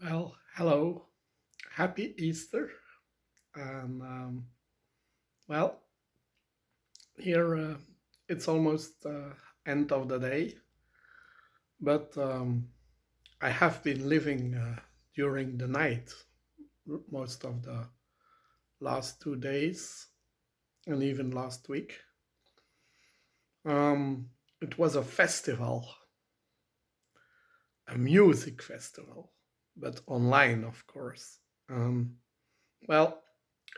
Well, hello, happy Easter. And well, here it's almost end of the day, but I have been living during the night most of the last 2 days and even last week. It was a festival, a music festival, but online, of course. Um, well,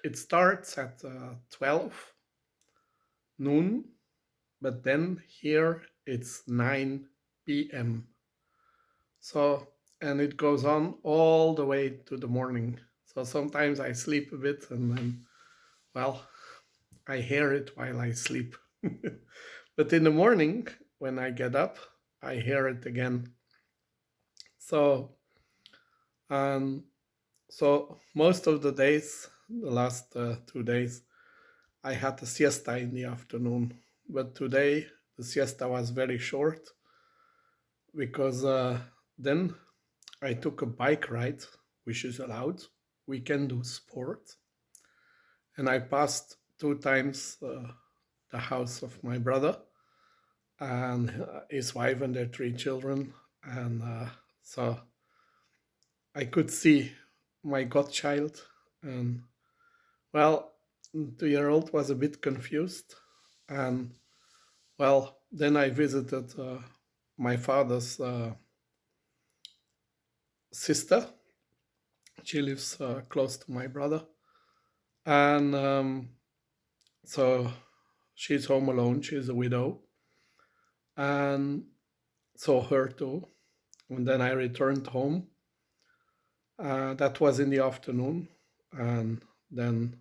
it starts at 12 noon, but then here it's 9 p.m. So, and it goes on all the way to the morning. So sometimes I sleep a bit and then, well, I hear it while I sleep. But in the morning, when I get up, I hear it again. So, um, so most of the days, the last 2 days, I had a siesta in the afternoon. But today, the siesta was very short because then I took a bike ride, which is allowed. We can do sport. And I passed 2 times the house of my brother and his wife and their 3 children. And so I could see my godchild. And well, 2-year-old was a bit confused. And well, then I visited my father's sister. She lives close to my brother. And so she's home alone. She's a widow, and so her too. And then I returned home. That was in the afternoon, and then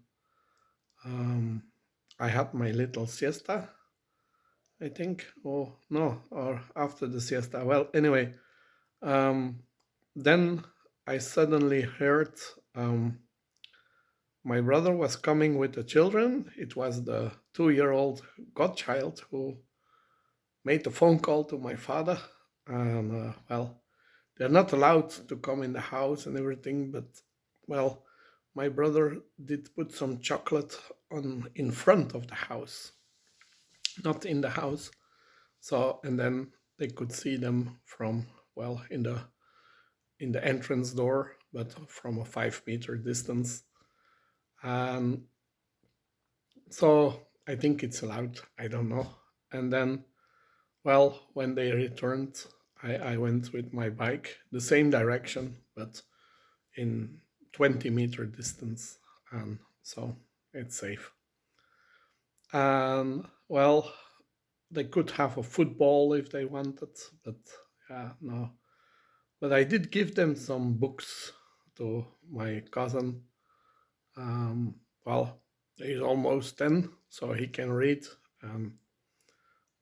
um, I had my little siesta. I think. Oh no, or after the siesta. Well, anyway, um, then I suddenly heard my brother was coming with the children. It was the 2-year-old godchild who made a phone call to my father, and well, they're not allowed to come in the house and everything, but well, my brother did put some chocolate on in front of the house, not in the house. So and then they could see them from well in the entrance door, but from a 5 meter distance. And so I think it's allowed. I don't know. And then well, when they returned, I went with my bike the same direction, but in 20-meter distance. And so it's safe. And well, they could have a football if they wanted, but yeah, no. But I did give them some books to my cousin. Well, he's almost 10, so he can read. Um,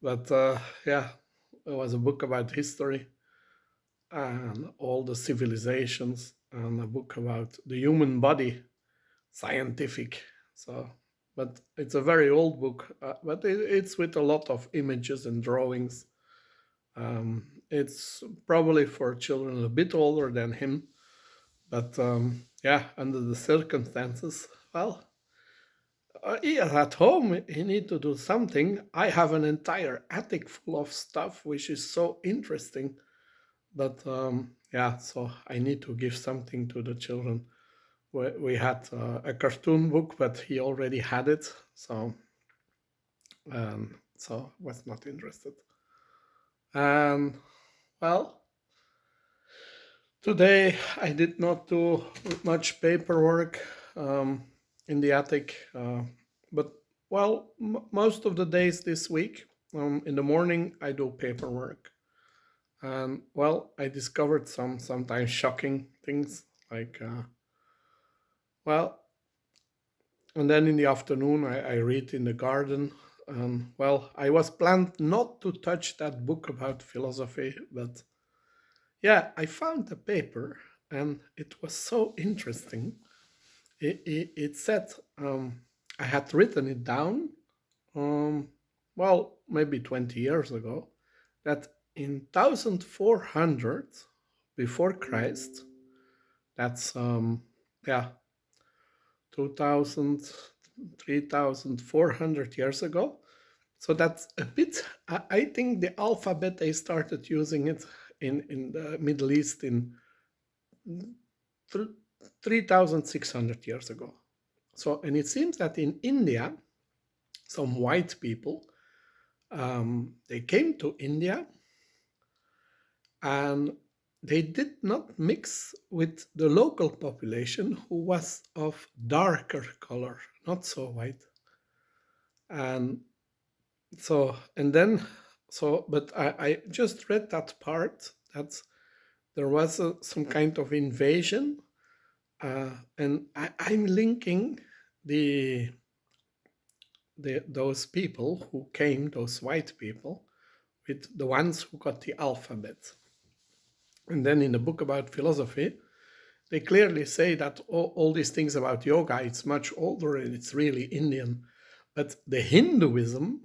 but yeah, it was a book about history and all the civilizations, and a book about the human body, scientific. So, but it's a very old book, but it's with a lot of images and drawings. It's probably for children a bit older than him, but yeah, under the circumstances, well, he is at home. He need to do something. I have an entire attic full of stuff, which is so interesting. But yeah, so I need to give something to the children. We had a cartoon book, but he already had it, so was not interested. And well, today I did not do much paperwork in the attic, but well, most of the days this week, in the morning I do paperwork. And well, I discovered some sometimes shocking things like well, and then in the afternoon I read in the garden. And well, I was planned not to touch that book about philosophy, but yeah, I found the paper and it was so interesting. It said I had written it down, um, well, maybe 20 years ago, that in 1400 before Christ, That's yeah, 2000, 3,400 years ago. So that's a bit. I think the alphabet they started using it in the Middle East in 3,600 years ago. So, and it seems that in India, some white people they came to India and they did not mix with the local population who was of darker color, not so white. And so, and then, so, but I just read that part that there was some kind of invasion, and I'm linking the, those people who came, those white people, with the ones who got the alphabet. And then in the book about philosophy, they clearly say that all these things about yoga, it's much older and it's really Indian. But the Hinduism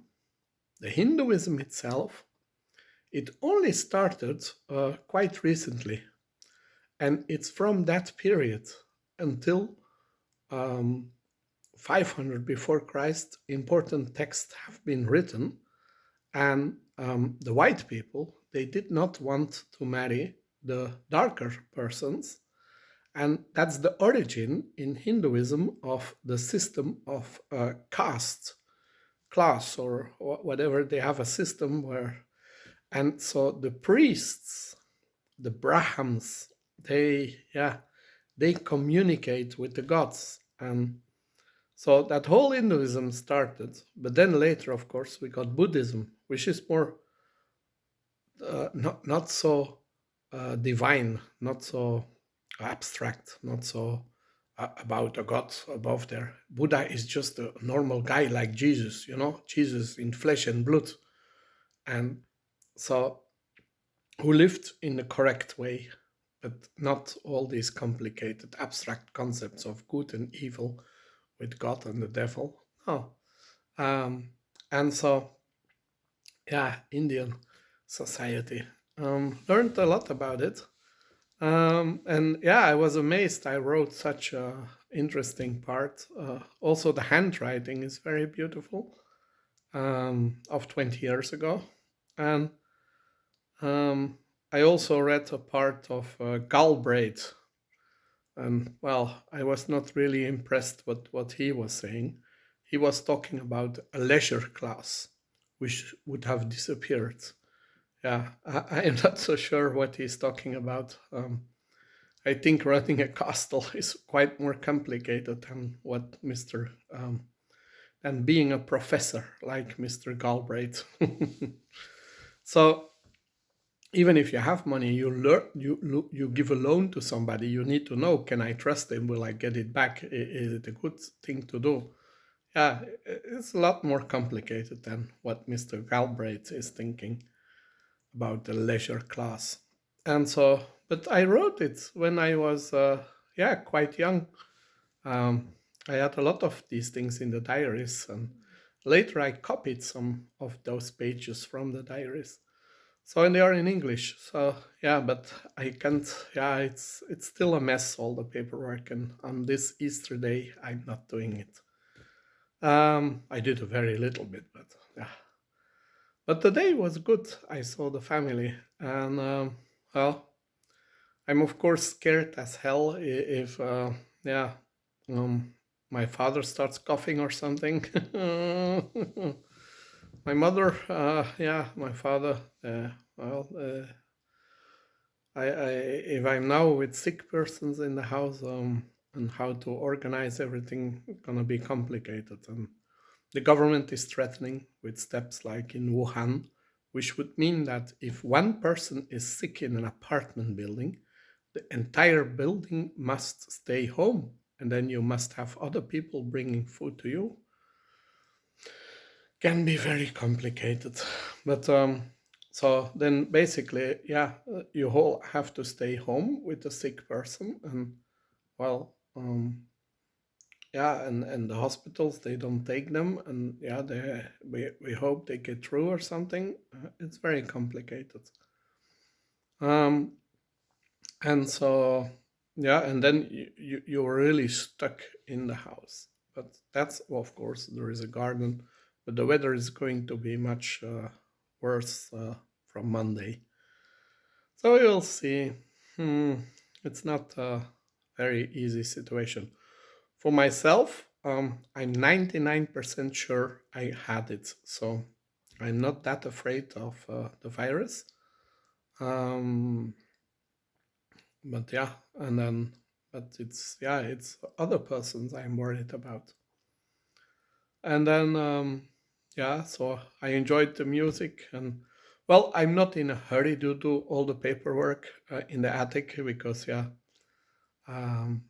itself, it only started quite recently. And it's from that period until 500 before Christ, important texts have been written. And the white people, they did not want to marry the darker persons. And that's the origin in Hinduism of the system of caste, class, or whatever. They have a system where, and so the priests, the Brahmins, they communicate with the gods. And so that whole Hinduism started. But then later, of course, we got Buddhism, which is more not so divine, not so abstract, not so about a god above there. Buddha is just a normal guy like Jesus, Jesus in flesh and blood. And so who lived in the correct way, but not all these complicated abstract concepts of good and evil with God and the devil. No. And so, yeah, Indian society. Learned a lot about it. And yeah, I was amazed. I wrote such a interesting part. Also, the handwriting is very beautiful, of 20 years ago. And I also read a part of Galbraith. And well, I was not really impressed with what he was saying. He was talking about a leisure class, which would have disappeared. Yeah, I am not so sure what he's talking about. I think running a castle is quite more complicated than what than being a professor like Mr. Galbraith. So even if you have money, you give a loan to somebody. You need to know: can I trust him? Will I get it back? Is it a good thing to do? Yeah, it's a lot more complicated than what Mr. Galbraith is thinking about the leisure class. And so, but I wrote it when I was, quite young. Um, I had a lot of these things in the diaries, and later I copied some of those pages from the diaries. So, and they are in English. So, yeah, but I can't. Yeah, it's still a mess, all the paperwork, and on this Easter day, I'm not doing it. I did a very little bit, but yeah. But the day was good. I saw the family, and well, I'm of course scared as hell if yeah, my father starts coughing or something. My mother, yeah, my father. Well, if I'm now with sick persons in the house, and how to organize everything, gonna be complicated. And the government is threatening with steps like in Wuhan, which would mean that if one person is sick in an apartment building, the entire building must stay home. And then you must have other people bringing food to you. Can be very complicated. But so then basically, yeah, you all have to stay home with the sick person. And well, yeah, and the hospitals, they don't take them, and yeah, we hope they get through or something. It's very complicated. um and so Yeah, and then you're really stuck in the house. But that's, well, of course, there is a garden, but the weather is going to be much worse from Monday. So we'll see. Hmm, it's not a very easy situation. For myself, I'm 99% sure I had it. So I'm not that afraid of the virus. Um, but yeah, and then, but it's, yeah, it's other persons I'm worried about. And then, yeah, so I enjoyed the music. And well, I'm not in a hurry to do all the paperwork in the attic because, yeah, um,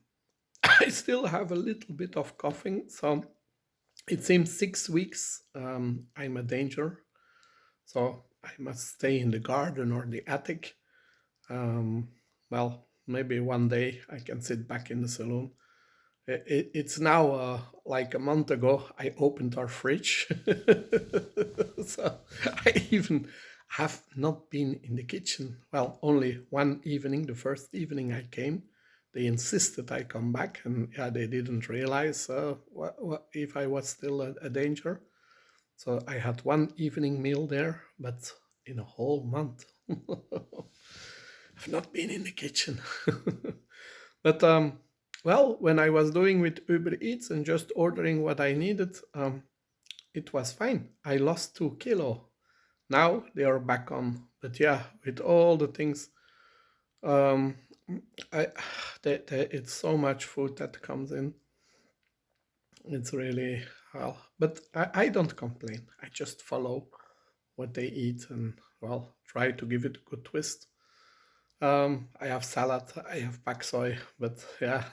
I still have a little bit of coughing. So it seems 6 weeks I'm a danger. So I must stay in the garden or the attic. Um, well, maybe one day I can sit back in the saloon. It's now like a month ago I opened our fridge. So I even have not been in the kitchen. Well, only one evening, the first evening I came. They insisted I come back, and yeah, they didn't realize if I was still a danger. So I had one evening meal there, but in a whole month, I've not been in the kitchen. But well, when I was doing with Uber Eats and just ordering what I needed, it was fine. I lost 2 kilo. Now they are back on. But yeah, with all the things, um, I it's so much food that comes in. It's really, well, but I don't complain. I just follow what they eat and, well, try to give it a good twist. I have salad, I have pak soy, but yeah,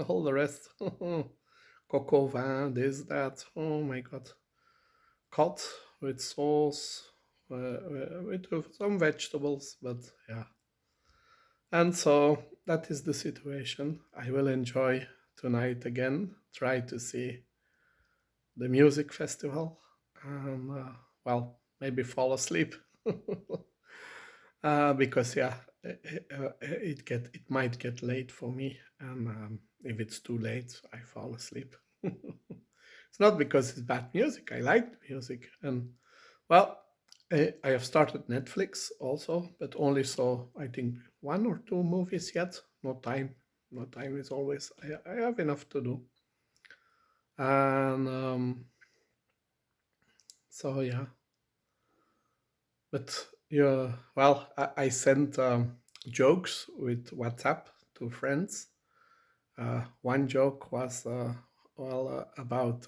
all the rest, coco vin, this, that. Oh my god, cod with sauce, with some vegetables, but yeah. And so that is the situation. I will enjoy tonight again. Try to see the music festival, and well, maybe fall asleep. Because yeah, it might get late for me, and if it's too late, I fall asleep. It's not because it's bad music. I like the music, and well, I have started Netflix also, but only saw, I think, one or two movies yet. No time. No time is always. I have enough to do, and so yeah. But yeah, well, I sent jokes with WhatsApp to friends. One joke was, well, about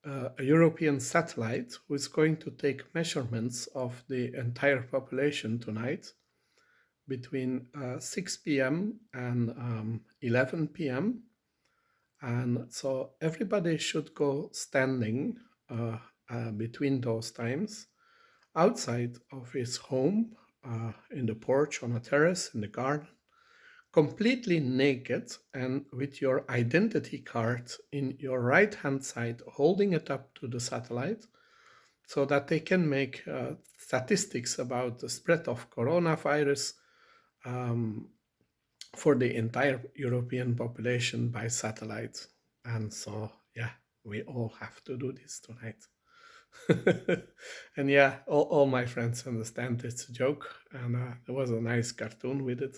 a European satellite who is going to take measurements of the entire population tonight between 6 p.m. and 11 p.m. And so everybody should go standing between those times outside of his home, in the porch, on a terrace, in the garden, completely naked and with your identity card in your right hand side, holding it up to the satellite so that they can make statistics about the spread of coronavirus um, for the entire European population by satellite. And so, yeah, we all have to do this tonight. And yeah, all my friends understand it's a joke, and there was a nice cartoon with it.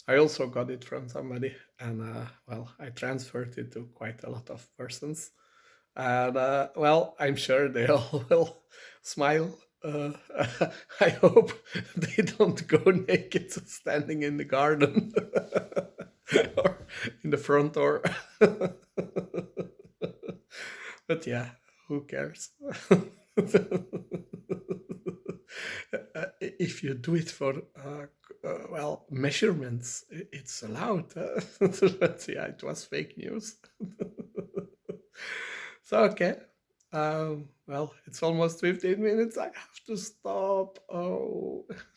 I also got it from somebody, and well, I transferred it to quite a lot of persons, and well, I'm sure they all will smile. I hope they don't go naked standing in the garden or in the front door. But yeah, who cares? If you do it for well, measurements, it's allowed. But yeah, it was fake news. So okay. Well, it's almost 15 minutes. I have to stop. Oh.